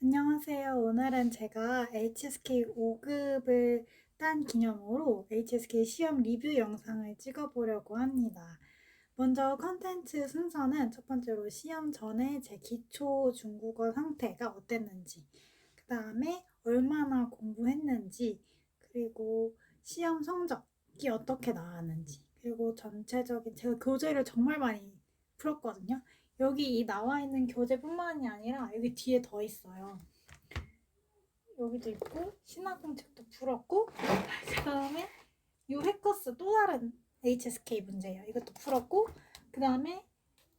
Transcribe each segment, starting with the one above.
안녕하세요. 오늘은 제가 HSK 5급을 딴 기념으로 HSK 시험 리뷰 영상을 찍어보려고 합니다. 먼저 컨텐츠 순서는 첫 번째로 시험 전에 제 기초 중국어 상태가 어땠는지, 그 다음에 얼마나 공부했는지, 그리고 시험 성적이 어떻게 나왔는지, 그리고 전체적인 제가 교재를 정말 많이 풀었거든요. 여기 이 나와 있는 교재뿐만이 아니라 여기 뒤에 더 있어요. 여기도 있고 신화공책도 풀었고 그 다음에 이 해커스 또 다른 HSK 문제예요. 이것도 풀었고 그 다음에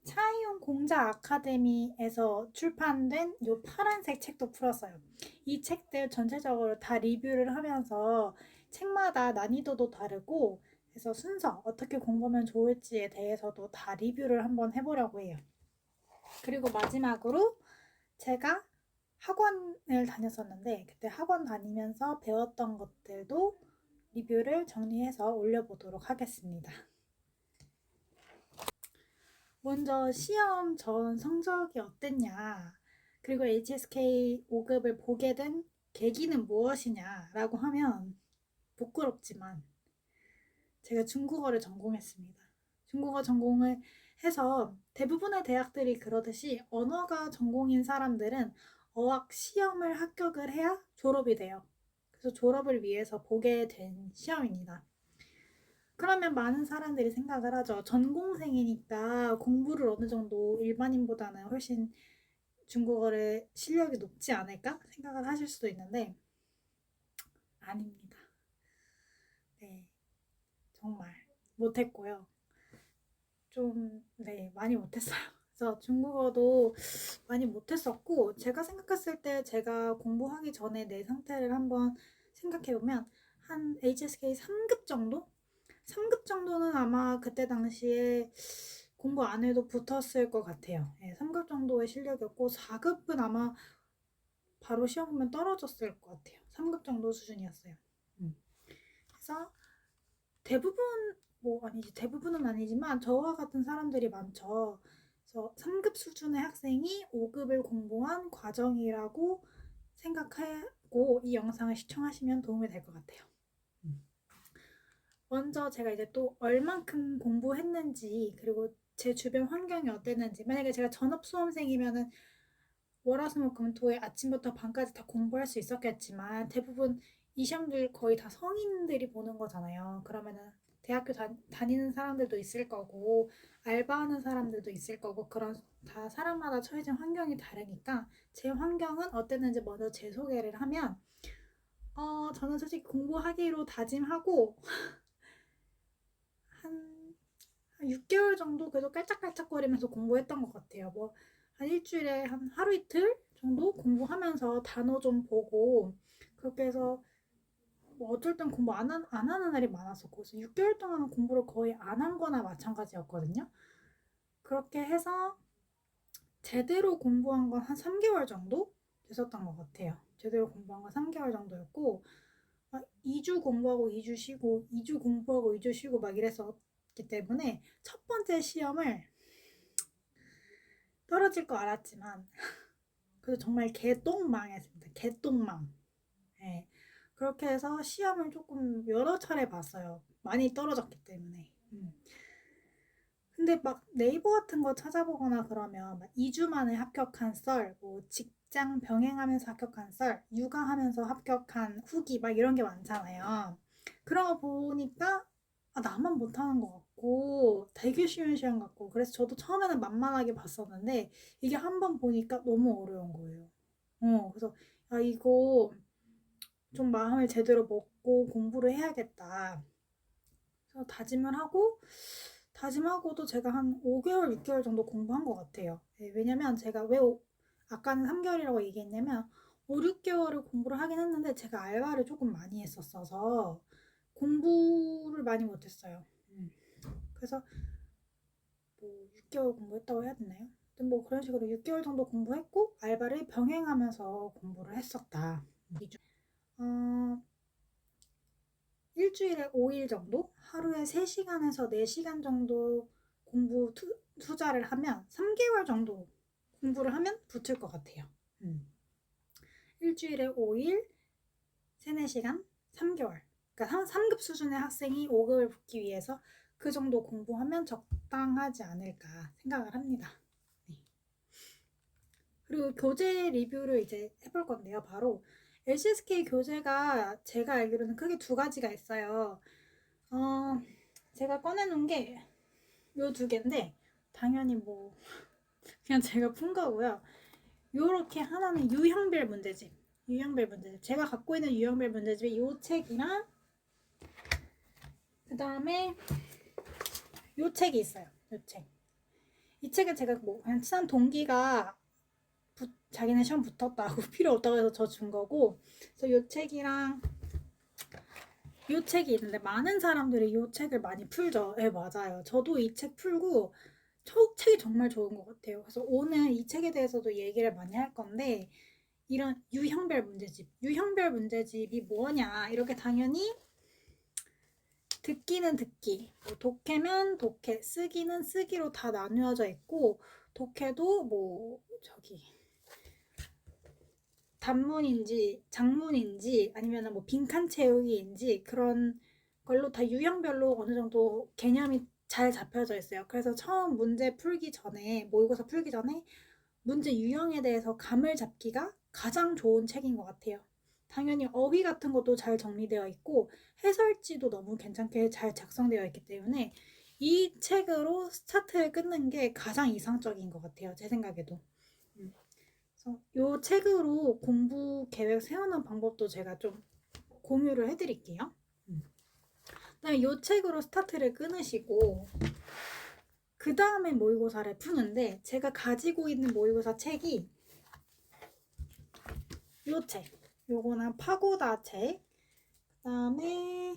차이용 공자 아카데미에서 출판된 이 파란색 책도 풀었어요. 이 책들 전체적으로 다 리뷰를 하면서 책마다 난이도도 다르고 그래서 순서 어떻게 공부하면 좋을지에 대해서도 다 리뷰를 한번 해보려고 해요. 그리고 마지막으로 제가 학원을 다녔었는데 그때 학원 다니면서 배웠던 것들도 리뷰를 정리해서 올려보도록 하겠습니다. 먼저 시험 전 성적이 어땠냐, 그리고 HSK 5급을 보게 된 계기는 무엇이냐라고 하면 부끄럽지만 제가 중국어를 전공했습니다. 중국어 전공을 해서 대부분의 대학들이 그러듯이 언어가 전공인 사람들은 어학 시험을 합격을 해야 졸업이 돼요. 그래서 졸업을 위해서 보게 된 시험입니다. 그러면 많은 사람들이 생각을 하죠. 전공생이니까 공부를 어느 정도 일반인보다는 훨씬 중국어를 실력이 높지 않을까 생각을 하실 수도 있는데 아닙니다. 네, 정말 못했고요. 좀, 네, 많이 못했어요. 그래서 중국어도 많이 못했었고, 제가 생각했을 때 제가 공부하기 전에 내 상태를 한번 생각해보면, 한 HSK 3급 정도? 3급 정도는 아마 그때 당시에 공부 안 해도 붙었을 것 같아요. 네, 3급 정도의 실력이었고, 4급은 아마 바로 시험 보면 떨어졌을 것 같아요. 3급 정도 수준이었어요. 그래서 대부분 뭐 아니지 대부분은 아니지만 저와 같은 사람들이 많죠. 그래서 3급 수준의 학생이 5급을 공부한 과정이라고 생각하고 이 영상을 시청하시면 도움이 될 것 같아요. 먼저 제가 이제 또 얼만큼 공부했는지 그리고 제 주변 환경이 어땠는지, 만약에 제가 전업 수험생이면은 월화수목금토에 아침부터 밤까지 다 공부할 수 있었겠지만 대부분 이 시험들 거의 다 성인들이 보는 거잖아요. 그러면은 대학교 다니는 사람들도 있을 거고 알바하는 사람들도 있을 거고 그런 다 사람마다 처해진 환경이 다르니까 제 환경은 어땠는지 먼저 제 소개를 하면 저는 솔직히 공부하기로 다짐하고 한, 한 6개월 정도 계속 깔짝깔짝거리면서 공부했던 것 같아요. 뭐 한 일주일에 한 하루 이틀 정도 공부하면서 단어 좀 보고 그렇게 해서 뭐 어쩔 땐 공부 안 하는 날이 많았었고 그래서 6개월 동안은 공부를 거의 안 한 거나 마찬가지였거든요. 그렇게 해서 제대로 공부한 건 한 3개월 정도 됐었던 것 같아요. 제대로 공부한 건 3개월 정도였고 2주 공부하고 2주 쉬고 2주 공부하고 2주 쉬고 막 이랬었기 때문에 첫 번째 시험을 떨어질 거 알았지만 그래서 정말 개똥망했습니다. 개똥망. 네. 그렇게 해서 시험을 조금 여러 차례 봤어요. 많이 떨어졌기 때문에. 근데 막 네이버 같은 거 찾아보거나 그러면 막 2주 만에 합격한 썰, 뭐 직장 병행하면서 합격한 썰, 육아하면서 합격한 후기 막 이런 게 많잖아요. 그런 거 보니까 나만 못하는 것 같고 되게 쉬운 시험 같고 그래서 저도 처음에는 만만하게 봤었는데 이게 한 번 보니까 너무 어려운 거예요. 그래서 이거 좀 마음을 제대로 먹고 공부를 해야겠다. 그래서 다짐하고도 제가 한 5개월, 6개월 정도 공부한 것 같아요. 네, 왜냐면 제가 아까는 3개월이라고 얘기했냐면 5, 6개월을 공부를 하긴 했는데 제가 알바를 조금 많이 했었어서 공부를 많이 못했어요. 그래서 뭐 6개월 공부했다고 해야 되나요? 아무튼 뭐 그런 식으로 6개월 정도 공부했고 알바를 병행하면서 공부를 했었다. 어, 일주일에 5일 정도? 하루에 3시간에서 4시간 정도 공부 투자를 하면 3개월 정도 공부를 하면 붙을 것 같아요. 음. 일주일에 5일, 3, 4시간, 3개월. 그러니까 3급 수준의 학생이 5급을 붙기 위해서 그 정도 공부하면 적당하지 않을까 생각을 합니다. 네. 그리고 교재 리뷰를 이제 해볼 건데요. 바로 LCSK 교재가 제가 알기로는 크게 두 가지가 있어요. 제가 꺼내놓은 게 요 두 개인데 당연히 뭐 그냥 제가 푼 거고요. 요렇게 하나는 유형별 문제집. 유형별 문제집. 제가 갖고 있는 유형별 문제집이 요 책이랑 그 다음에 요 책이 있어요. 요 책. 이 책은 제가 뭐 그냥 친한 동기가 자기네 시험 붙었다고 필요 없다고 해서 저 준 거고, 그래서 요 책이랑 요 책이 있는데 많은 사람들이 요 책을 많이 풀죠. 네, 맞아요. 저도 이 책 풀고 책이 정말 좋은 것 같아요. 그래서 오늘 이 책에 대해서도 얘기를 많이 할 건데, 이런 유형별 문제집이 뭐냐, 이렇게 당연히 듣기는 듣기, 뭐 독해면 독해, 쓰기는 쓰기로 다 나누어져 있고, 독해도 뭐 단문인지 장문인지 아니면 뭐 빈칸 채우기인지 그런 걸로 다 유형별로 어느 정도 개념이 잘 잡혀져 있어요. 그래서 처음 문제 풀기 전에, 모의고사 풀기 전에 문제 유형에 대해서 감을 잡기가 가장 좋은 책인 것 같아요. 당연히 어휘 같은 것도 잘 정리되어 있고 해설지도 너무 괜찮게 잘 작성되어 있기 때문에 이 책으로 스타트를 끊는 게 가장 이상적인 것 같아요. 제 생각에도. 그래서 이 책으로 공부 계획 세우는 방법도 제가 좀 공유를 해드릴게요. 그다음에 이 책으로 스타트를 끊으시고 그 다음에 모의고사를 푸는데, 제가 가지고 있는 모의고사 책이 이 책. 요거는 파고다 책. 그 다음에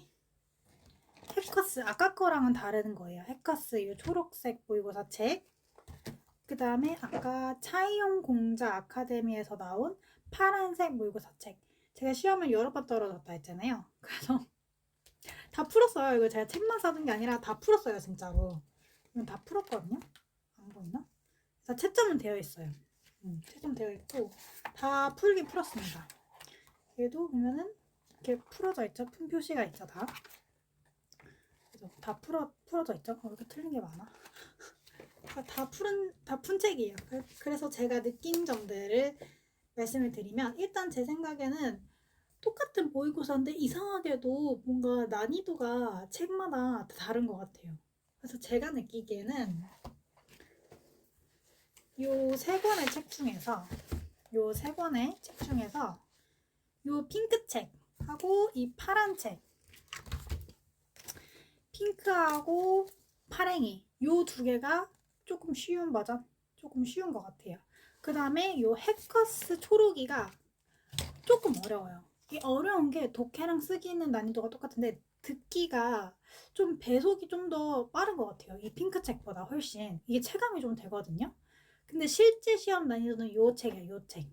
해커스, 아까 거랑은 다른 거예요. 해커스 이 초록색 모의고사 책. 그 다음에 아까 차이용 공자 아카데미에서 나온 파란색 모의고사 책. 제가 시험을 여러 번 떨어졌다 했잖아요. 그래서 다 풀었어요. 이거 제가 책만 사둔 게 아니라 다 풀었어요, 진짜로. 이건 다 풀었거든요. 안 보이나? 그래서 채점은 되어 있어요. 채점 되어 있고 다 풀긴 풀었습니다. 얘도 보면은 이렇게 풀어져 있죠. 푼 표시가 있죠, 다. 그래서 다 풀어져 있죠. 이렇게 틀린 게 많아. 다 푼 책이에요. 그래서 제가 느낀 점들을 말씀을 드리면, 일단 제 생각에는 똑같은 모의고사인데 이상하게도 뭔가 난이도가 책마다 다른 것 같아요. 그래서 제가 느끼기에는 요 세 권의 책 중에서 요 핑크책하고 이 파란 책, 핑크하고 파랭이, 요 두 개가 조금 쉬운 버전? 조금 쉬운 것 같아요. 그 다음에 요 해커스 초록이가 조금 어려워요. 이 어려운 게 독해랑 쓰기는 난이도가 똑같은데 듣기가 좀 배속이 좀 더 빠른 것 같아요. 이 핑크책보다 훨씬. 이게 체감이 좀 되거든요. 근데 실제 시험 난이도는 요 책이에요. 요 책.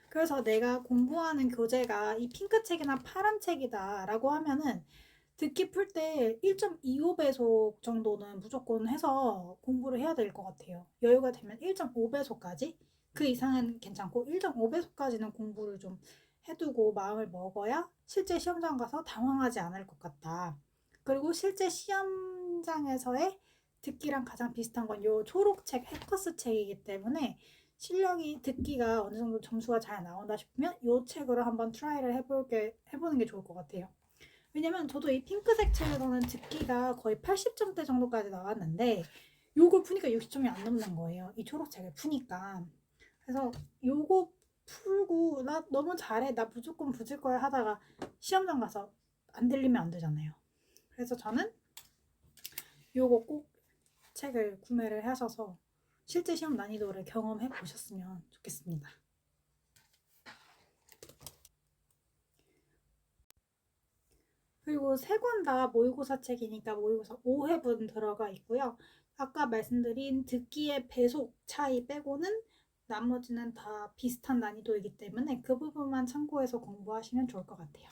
그래서 내가 공부하는 교재가 이 핑크책이나 파란 책이다 라고 하면은 듣기 풀 때 1.25배속 정도는 무조건 해서 공부를 해야 될 것 같아요. 여유가 되면 1.5배속까지? 그 이상은 괜찮고 1.5배속까지는 공부를 좀 해두고 마음을 먹어야 실제 시험장 가서 당황하지 않을 것 같다. 그리고 실제 시험장에서의 듣기랑 가장 비슷한 건 요 초록책 해커스 책이기 때문에 실력이, 듣기가 어느 정도 점수가 잘 나온다 싶으면 요 책으로 한번 트라이를 해보는 게 좋을 것 같아요. 왜냐면 저도 이 핑크색 책에서는 듣기가 거의 80점대 정도까지 나왔는데 요걸 푸니까 60점이 안 넘는 거예요. 이 초록책을 푸니까. 그래서 요거 풀고 나 너무 잘해, 나 무조건 붙을 거야 하다가 시험장 가서 안 들리면 안 되잖아요. 그래서 저는 요거 꼭 책을 구매를 하셔서 실제 시험 난이도를 경험해 보셨으면 좋겠습니다. 그리고 세 권 다 모의고사 책이니까 모의고사 5회분 들어가 있고요. 아까 말씀드린 듣기의 배속 차이 빼고는 나머지는 다 비슷한 난이도이기 때문에 그 부분만 참고해서 공부하시면 좋을 것 같아요.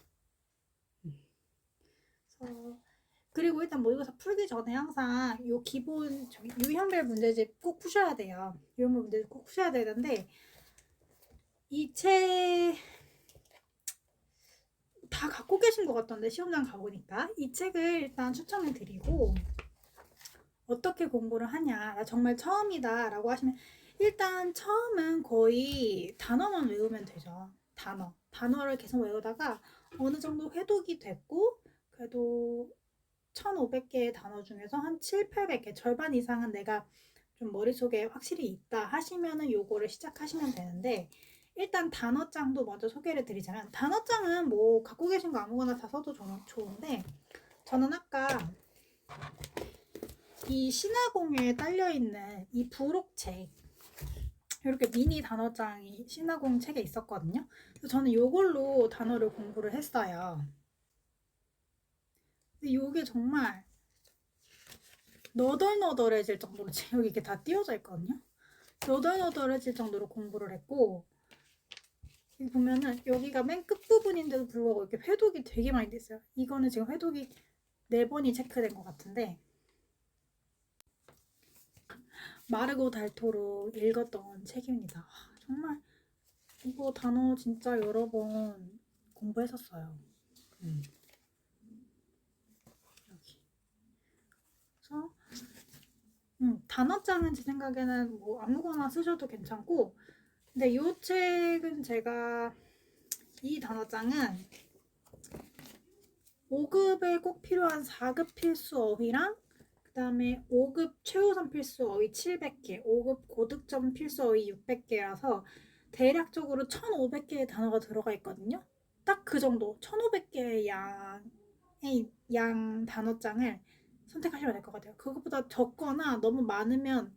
그리고 일단 모의고사 풀기 전에 항상 요 기본 유형별 문제집 꼭 푸셔야 돼요. 유형별 문제집 꼭 푸셔야 되는데 이 책 다 갖고 계신 것 같던데 시험장 가보니까 이 책을 일단 추천을 드리고 어떻게 공부를 하냐 나 정말 처음이다 라고 하시면 일단 처음은 거의 단어만 외우면 되죠. 단어를 계속 외우다가 어느 정도 회독이 됐고 그래도 1500개의 단어 중에서 한 7, 800개 절반 이상은 내가 좀 머릿속에 확실히 있다 하시면은 요거를 시작하시면 되는데 일단 단어장도 먼저 소개를 드리자면 단어장은 뭐 갖고 계신 거 아무거나 다 써도 좋은데 저는 아까 이 신화공유에 딸려있는 이 부록책 이렇게 미니 단어장이 신화공 책에 있었거든요. 그래서 저는 이걸로 단어를 공부를 했어요. 근데 이게 정말 너덜너덜해질 정도로 여기 이렇게 다 띄워져 있거든요. 너덜너덜해질 정도로 공부를 했고 여기 보면은 여기가 맨 끝부분인데도 불구하고 이렇게 회독이 되게 많이 됐어요. 이거는 지금 회독이 4번이 체크된 것 같은데 마르고 닳도록 읽었던 책입니다. 정말 이거 단어 진짜 여러 번 공부했었어요. 여기. 그래서 단어장은 제 생각에는 뭐 아무거나 쓰셔도 괜찮고 근데 이 책은 제가 이 단어장은 5급에 꼭 필요한 4급 필수 어휘랑 그 다음에 5급 최우선 필수 어휘 700개 5급 고득점 필수 어휘 600개라서 대략적으로 1500개의 단어가 들어가 있거든요. 딱 그 정도 1500개의 양 단어장을 선택하시면 될 것 같아요. 그것보다 적거나 너무 많으면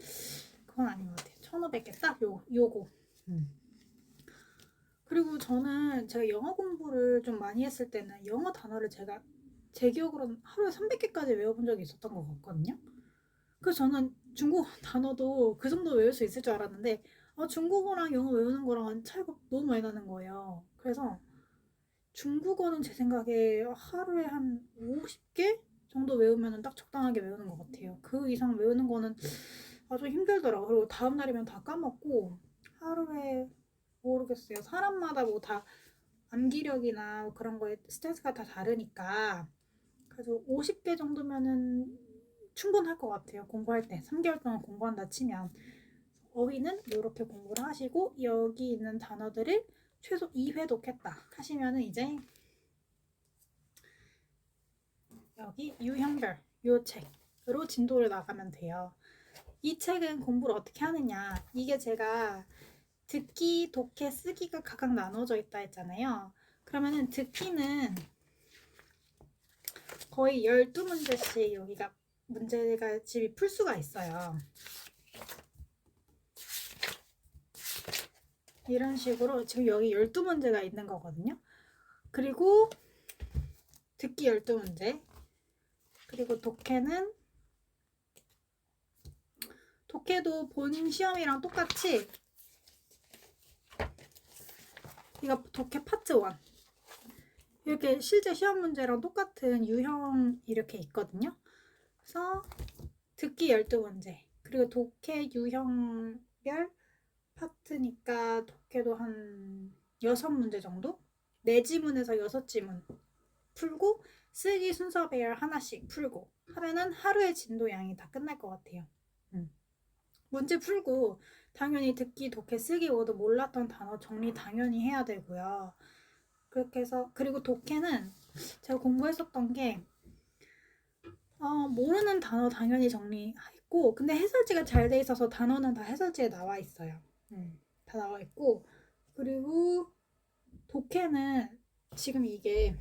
그건 아닌 것 같아요. 1500개 딱 요거. 그리고 저는 제가 영어 공부를 좀 많이 했을 때는 영어 단어를 제가 제 기억으로는 하루에 300개까지 외워본 적이 있었던 것 같거든요. 그래서 저는 중국어 단어도 그 정도 외울 수 있을 줄 알았는데 중국어랑 영어 외우는 거랑 차이가 너무 많이 나는 거예요. 그래서 중국어는 제 생각에 하루에 한 50개 정도 외우면 딱 적당하게 외우는 것 같아요. 그 이상 외우는 거는 아주 힘들더라고요. 그리고 다음 날이면 다 까먹고 하루에 모르겠어요. 사람마다 뭐 다 암기력이나 그런 거에 스트레스가 다 다르니까 그래서 50개 정도면은 충분할 것 같아요. 공부할 때 3개월 동안 공부한다 치면 어휘는 이렇게 공부를 하시고 여기 있는 단어들을 최소 2회독했다 하시면은 이제 여기 유형별 요 책으로 진도를 나가면 돼요. 이 책은 공부를 어떻게 하느냐 이게 제가 듣기, 독해, 쓰기가 각각 나눠져 있다 했잖아요. 그러면은 듣기는 거의 12문제씩 여기가 문제가 집이 풀수가 있어요. 이런 식으로 지금 여기 12문제가 있는 거거든요. 그리고 듣기 12문제 그리고 독해도 본 시험이랑 똑같이 이거 독해 파트 1 이렇게 실제 시험 문제랑 똑같은 유형 이렇게 있거든요. 그래서 듣기 12문제 그리고 독해 유형별 파트니까 독해도 한 6문제 정도? 4지문에서 6지문 풀고 쓰기 순서별 하나씩 풀고 하면은 하루의 진도량이 다 끝날 것 같아요. 문제 풀고 당연히 듣기, 독해, 쓰기 모두 몰랐던 단어 정리 당연히 해야 되고요. 그렇게 해서 그리고 독해는 제가 공부했었던 게 모르는 단어 당연히 정리했고 근데 해설지가 잘 돼 있어서 단어는 다 해설지에 나와 있어요. 다 나와 있고 그리고 독해는 지금 이게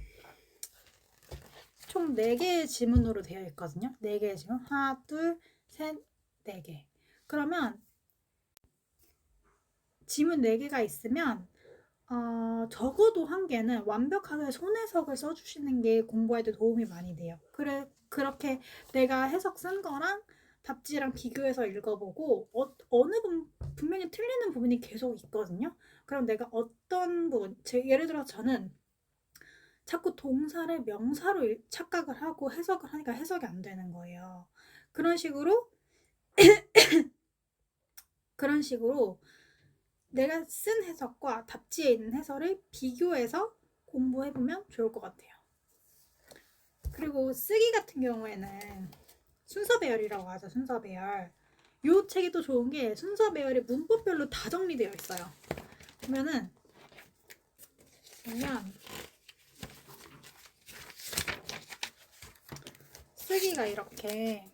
총 4개의 지문으로 되어 있거든요. 4개의 지문 하나 둘 셋 4개 그러면 지문 4개가 있으면 적어도 한 개는 완벽하게 손해석을 써주시는 게 공부할 때 도움이 많이 돼요. 그렇게 내가 해석 쓴 거랑 답지랑 비교해서 읽어보고 어느 분명히 틀리는 부분이 계속 있거든요. 그럼 내가 어떤 부분, 예를 들어 저는 자꾸 동사를 명사로 착각을 하고 해석을 하니까 해석이 안 되는 거예요. 그런 식으로 내가 쓴 해석과 답지에 있는 해설을 비교해서 공부해보면 좋을 것 같아요. 그리고 쓰기 같은 경우에는 순서 배열이라고 하죠. 순서 배열. 이 책이 또 좋은 게 순서 배열이 문법별로 다 정리되어 있어요. 보면 쓰기가 이렇게,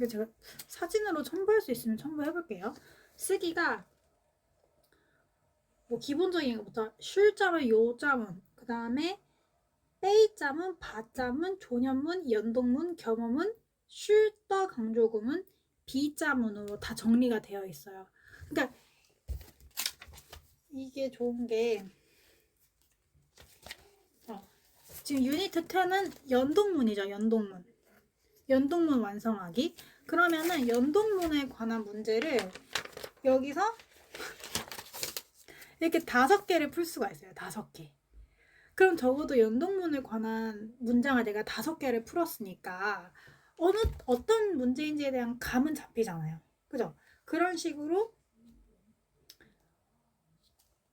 제가 사진으로 첨부할 수 있으면 첨부해볼게요. 쓰기가 뭐 기본적인 것부터 쉴자문, 요자문, 그 다음에 빼이자문, 바자문, 조년문, 연동문, 겸어문, 쉴더 강조구문, 비자문으로 다 정리가 되어 있어요. 그러니까 이게 좋은 게 지금 유니트 10은 연동문이죠. 연동문 완성하기. 그러면은 연동문에 관한 문제를 여기서 이렇게 5개를 풀 수가 있어요. 5개. 그럼 적어도 연동문에 관한 문장을 내가 5개를 풀었으니까 어떤 문제인지에 대한 감은 잡히잖아요. 그죠? 그런 식으로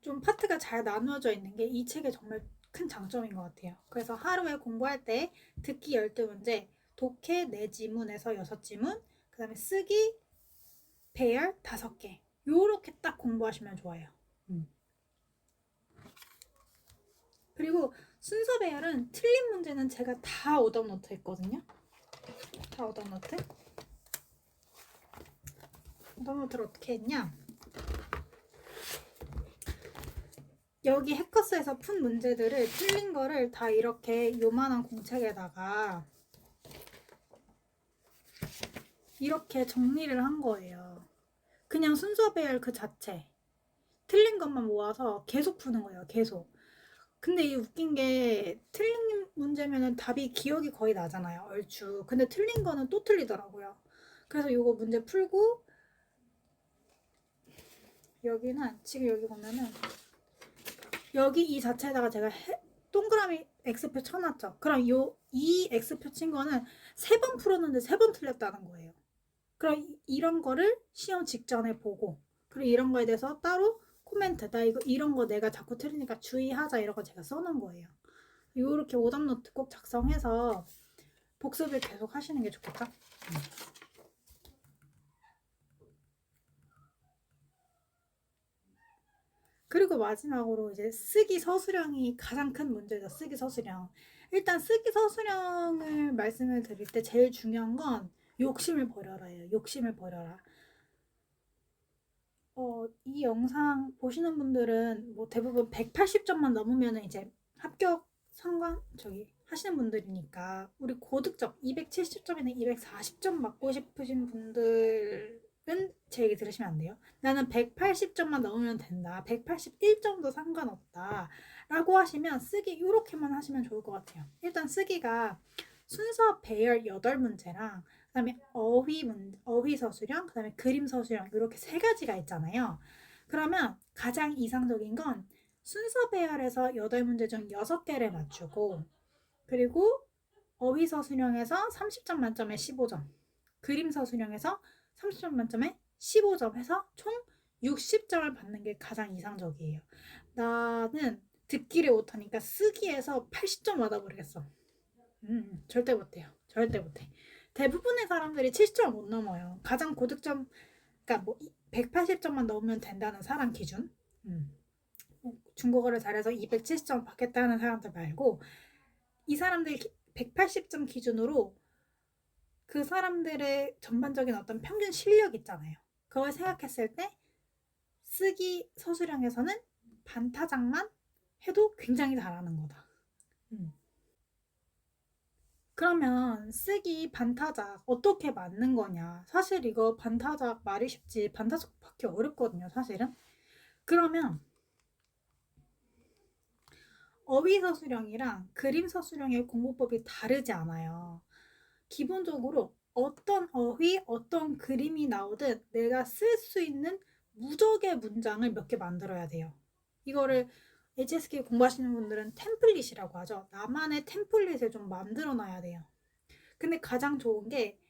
좀 파트가 잘 나누어져 있는 게 이 책의 정말 큰 장점인 것 같아요. 그래서 하루에 공부할 때 듣기 12문제, 독해 4지문에서 6지문, 그 다음에 쓰기, 배열 5개. 요렇게 딱 공부하시면 좋아요. 그리고 순서 배열은 틀린 문제는 제가 다 오답노트 했거든요. 다 오답노트. 오답노트를 어떻게 했냐? 여기 해커스에서 푼 문제들을 틀린 거를 다 이렇게 요만한 공책에다가 이렇게 정리를 한 거예요. 그냥 순서 배열 그 자체. 틀린 것만 모아서 계속 푸는 거예요. 계속. 근데 이 웃긴 게 틀린 문제면은 답이 기억이 거의 나잖아요. 얼추. 근데 틀린 거는 또 틀리더라고요. 그래서 이거 문제 풀고 여기는 지금 여기 보면은 여기 이 자체에다가 제가 동그라미 X표 쳐놨죠. 그럼 이 X표 친 거는 3번 풀었는데 3번 틀렸다는 거예요. 그럼 이런 거를 시험 직전에 보고 그리고 이런 거에 대해서 따로 코멘트, 나 이런 거 내가 자꾸 틀리니까 주의하자, 이런 거 제가 써놓은 거예요. 이렇게 오답노트 꼭 작성해서 복습을 계속 하시는 게 좋겠죠? 그리고 마지막으로 이제 쓰기 서술형이 가장 큰 문제죠. 쓰기 서술형. 일단 쓰기 서술형을 말씀을 드릴 때 제일 중요한 건 욕심을 버려라예요. 욕심을 버려라. 이 영상 보시는 분들은 뭐 대부분 180점만 넘으면 이제 합격 하시는 분들이니까, 우리 고득점 270점이나 240점 맞고 싶으신 분들은 제 얘기 들으시면 안 돼요. 나는 180점만 넘으면 된다, 181점도 상관없다 라고 하시면 쓰기 이렇게만 하시면 좋을 것 같아요. 일단 쓰기가 순서 배열 8문제랑 그 다음에 어휘 서술형, 그 다음에 그림 서술형, 이렇게 3가지가 있잖아요. 그러면 가장 이상적인 건 순서 배열에서 8문제 중 6개를 맞추고, 그리고 어휘 서술형에서 30점 만점에 15점, 그림 서술형에서 30점 만점에 15점 해서 총 60점을 받는 게 가장 이상적이에요. 나는 듣기를 못하니까 쓰기에서 80점 받아버리겠어. 절대 못해요. 절대 못해. 대부분의 사람들이 70점을 못 넘어요. 가장 고득점, 그러니까 뭐 180점만 넘으면 된다는 사람 기준. 중국어를 잘해서 270점 받겠다는 사람들 말고, 이 사람들 180점 기준으로 그 사람들의 전반적인 어떤 평균 실력 있잖아요. 그걸 생각했을 때 쓰기 서술형에서는 반타작만 해도 굉장히 잘하는 거다. 그러면 쓰기 반타작 어떻게 맞는 거냐? 사실 이거 반타작 말이 쉽지 반타작 받기 어렵거든요, 사실은. 그러면 어휘 서술형이랑 그림 서술형의 공부법이 다르지 않아요. 기본적으로 어떤 어휘, 어떤 그림이 나오든 내가 쓸 수 있는 무적의 문장을 몇 개 만들어야 돼요. 이거를 HSK 공부하시는 분들은 템플릿이라고 하죠. 나만의 템플릿을 좀 만들어 놔야 돼요. 근데 가장 좋은 게,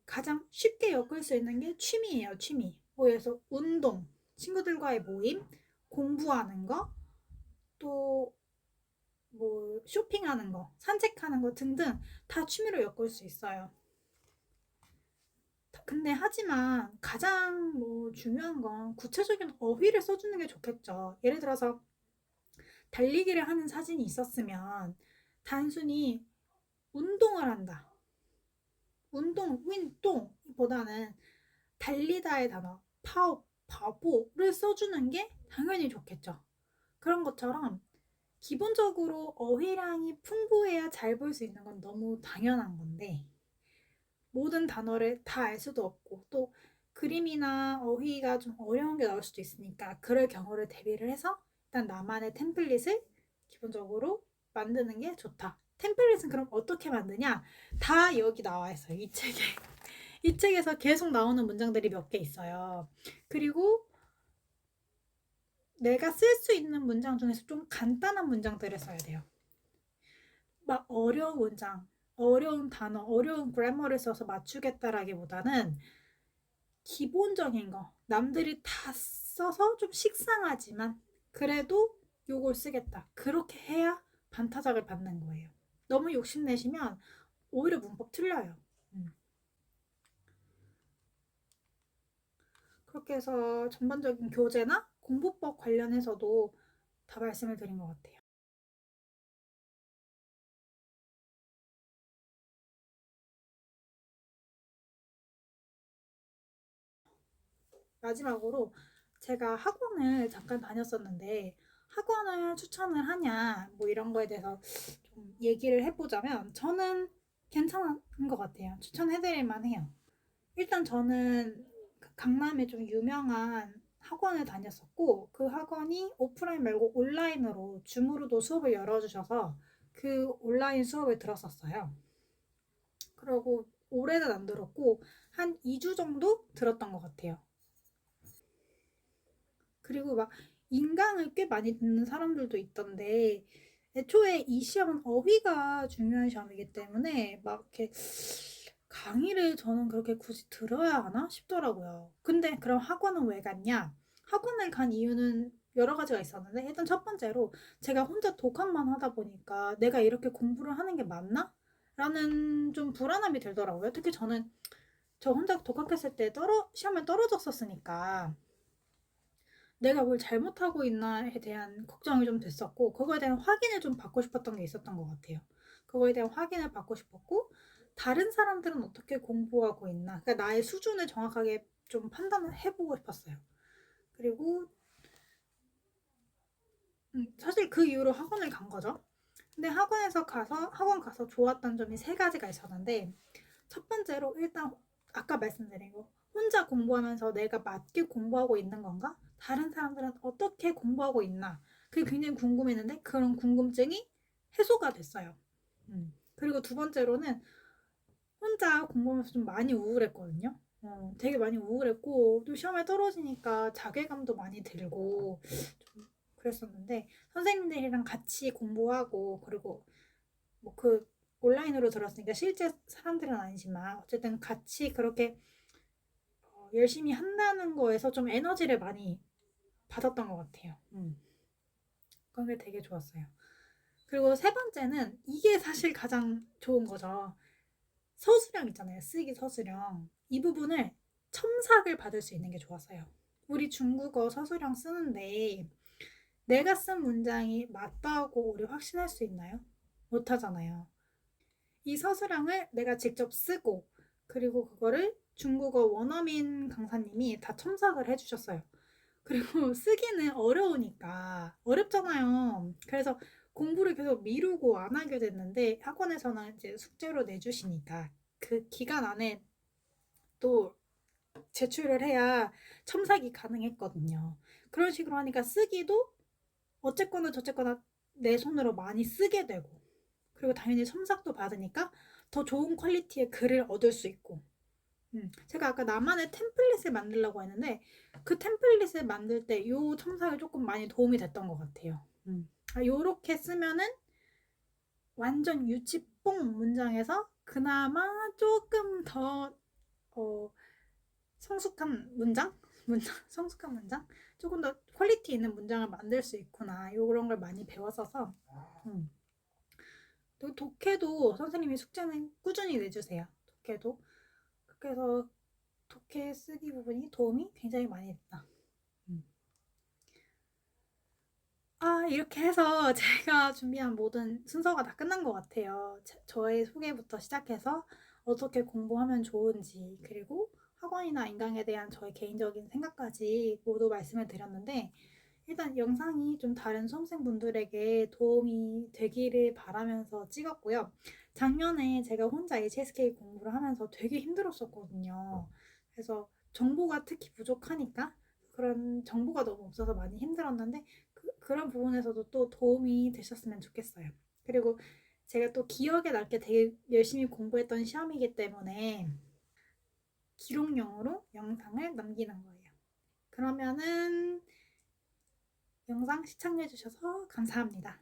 가장 쉽게 엮을 수 있는 게 취미예요. 취미. 그래서 운동, 친구들과의 모임, 공부하는 거, 또 뭐 쇼핑하는 거, 산책하는 거 등등 다 취미로 엮을 수 있어요. 근데 하지만 가장 뭐 중요한 건 구체적인 어휘를 써주는 게 좋겠죠. 예를 들어서 달리기를 하는 사진이 있었으면 단순히 운동을 한다. 운동, 윈동보다는 달리다의 단어, 파업, 바보를 써주는 게 당연히 좋겠죠. 그런 것처럼 기본적으로 어휘량이 풍부해야 잘 볼 수 있는 건 너무 당연한 건데 모든 단어를 다 알 수도 없고 또 그림이나 어휘가 좀 어려운 게 나올 수도 있으니까 그럴 경우를 대비를 해서 일단 나만의 템플릿을 기본적으로 만드는 게 좋다. 템플릿은 그럼 어떻게 만드냐? 다 여기 나와 있어요. 이 책에. 이 책에서 계속 나오는 문장들이 몇 개 있어요. 그리고 내가 쓸 수 있는 문장 중에서 좀 간단한 문장들을 써야 돼요. 막 어려운 문장, 어려운 단어, 어려운 그래머를 써서 맞추겠다라기보다는 기본적인 거, 남들이 다 써서 좀 식상하지만 그래도 요걸 쓰겠다. 그렇게 해야 반타작을 받는 거예요. 너무 욕심내시면 오히려 문법 틀려요. 그렇게 해서 전반적인 교재나 공부법 관련해서도 다 말씀을 드린 것 같아요. 마지막으로 제가 학원을 잠깐 다녔었는데 학원을 추천을 하냐 뭐 이런 거에 대해서 좀 얘기를 해보자면 저는 괜찮은 것 같아요. 추천해드릴 만해요. 일단 저는 강남에 좀 유명한 학원을 다녔었고 그 학원이 오프라인 말고 온라인으로 줌으로도 수업을 열어주셔서 그 온라인 수업을 들었었어요. 그리고 올해는 안 들었고 한 2주 정도 들었던 것 같아요. 그리고 막 인강을 꽤 많이 듣는 사람들도 있던데 애초에 이 시험은 어휘가 중요한 시험이기 때문에 막 이렇게 강의를 저는 그렇게 굳이 들어야 하나 싶더라고요. 근데 그럼 학원은 왜 갔냐? 학원을 간 이유는 여러 가지가 있었는데 일단 첫 번째로 제가 혼자 독학만 하다 보니까 내가 이렇게 공부를 하는 게 맞나? 라는 좀 불안함이 들더라고요. 특히 저는 저 혼자 독학했을 때 시험에 떨어졌었으니까 내가 뭘 잘못하고 있나에 대한 걱정이 좀 됐었고 그거에 대한 확인을 좀 받고 싶었던 게 있었던 것 같아요. 그거에 대한 확인을 받고 싶었고 다른 사람들은 어떻게 공부하고 있나 그러니까 나의 수준을 정확하게 좀 판단을 해보고 싶었어요. 그리고 사실 그 이후로 학원을 간 거죠. 근데 학원 가서 좋았던 점이 세 가지가 있었는데 첫 번째로 일단 아까 말씀드린 거 혼자 공부하면서 내가 맞게 공부하고 있는 건가? 다른 사람들은 어떻게 공부하고 있나? 그게 굉장히 궁금했는데 그런 궁금증이 해소가 됐어요. 그리고 두 번째로는 혼자 공부하면서 좀 많이 우울했거든요. 되게 많이 우울했고 또 시험에 떨어지니까 자괴감도 많이 들고 좀 그랬었는데 선생님들이랑 같이 공부하고 그리고 뭐 그 온라인으로 들었으니까 실제 사람들은 아니지만 어쨌든 같이 그렇게 열심히 한다는 거에서 좀 에너지를 많이 받았던 것 같아요. 그런 게 되게 좋았어요. 그리고 세 번째는 이게 사실 가장 좋은 거죠. 서술형 있잖아요. 쓰기 서술형. 이 부분을 첨삭을 받을 수 있는 게 좋았어요. 우리 중국어 서술형 쓰는데 내가 쓴 문장이 맞다고 우리 확신할 수 있나요? 못하잖아요. 이 서술형을 내가 직접 쓰고 그리고 그거를 중국어 원어민 강사님이 다 첨삭을 해주셨어요. 그리고 쓰기는 어려우니까 어렵잖아요. 그래서 공부를 계속 미루고 안 하게 됐는데 학원에서는 이제 숙제로 내주시니까 그 기간 안에 또 제출을 해야 첨삭이 가능했거든요. 그런 식으로 하니까 쓰기도 어쨌거나 저쨌거나 내 손으로 많이 쓰게 되고 그리고 당연히 첨삭도 받으니까 더 좋은 퀄리티의 글을 얻을 수 있고 제가 아까 나만의 템플릿을 만들려고 했는데 그 템플릿을 만들 때 요 첨삭이 조금 많이 도움이 됐던 것 같아요. 요렇게 쓰면은 완전 유치뽕 문장에서 그나마 조금 더 어, 성숙한 문장? 성숙한 문장? 조금 더 퀄리티 있는 문장을 만들 수 있구나 이런 걸 많이 배웠어서 또 독해도 선생님이 숙제는 꾸준히 내주세요. 독해도 그래서 독해 쓰기 부분이 도움이 굉장히 많이 됐다. 이렇게 해서 제가 준비한 모든 순서가 다 끝난 것 같아요. 저의 소개부터 시작해서 어떻게 공부하면 좋은지, 그리고 학원이나 인강에 대한 저의 개인적인 생각까지 모두 말씀을 드렸는데, 일단 영상이 좀 다른 수험생분들에게 도움이 되기를 바라면서 찍었고요. 작년에 제가 혼자 HSK 공부를 하면서 되게 힘들었었거든요. 그래서 정보가 특히 부족하니까 그런 정보가 너무 없어서 많이 힘들었는데 그런 부분에서도 또 도움이 되셨으면 좋겠어요. 그리고 제가 또 기억에 남게 되게 열심히 공부했던 시험이기 때문에 기록용으로 영상을 남기는 거예요. 그러면은 영상 시청해주셔서 감사합니다.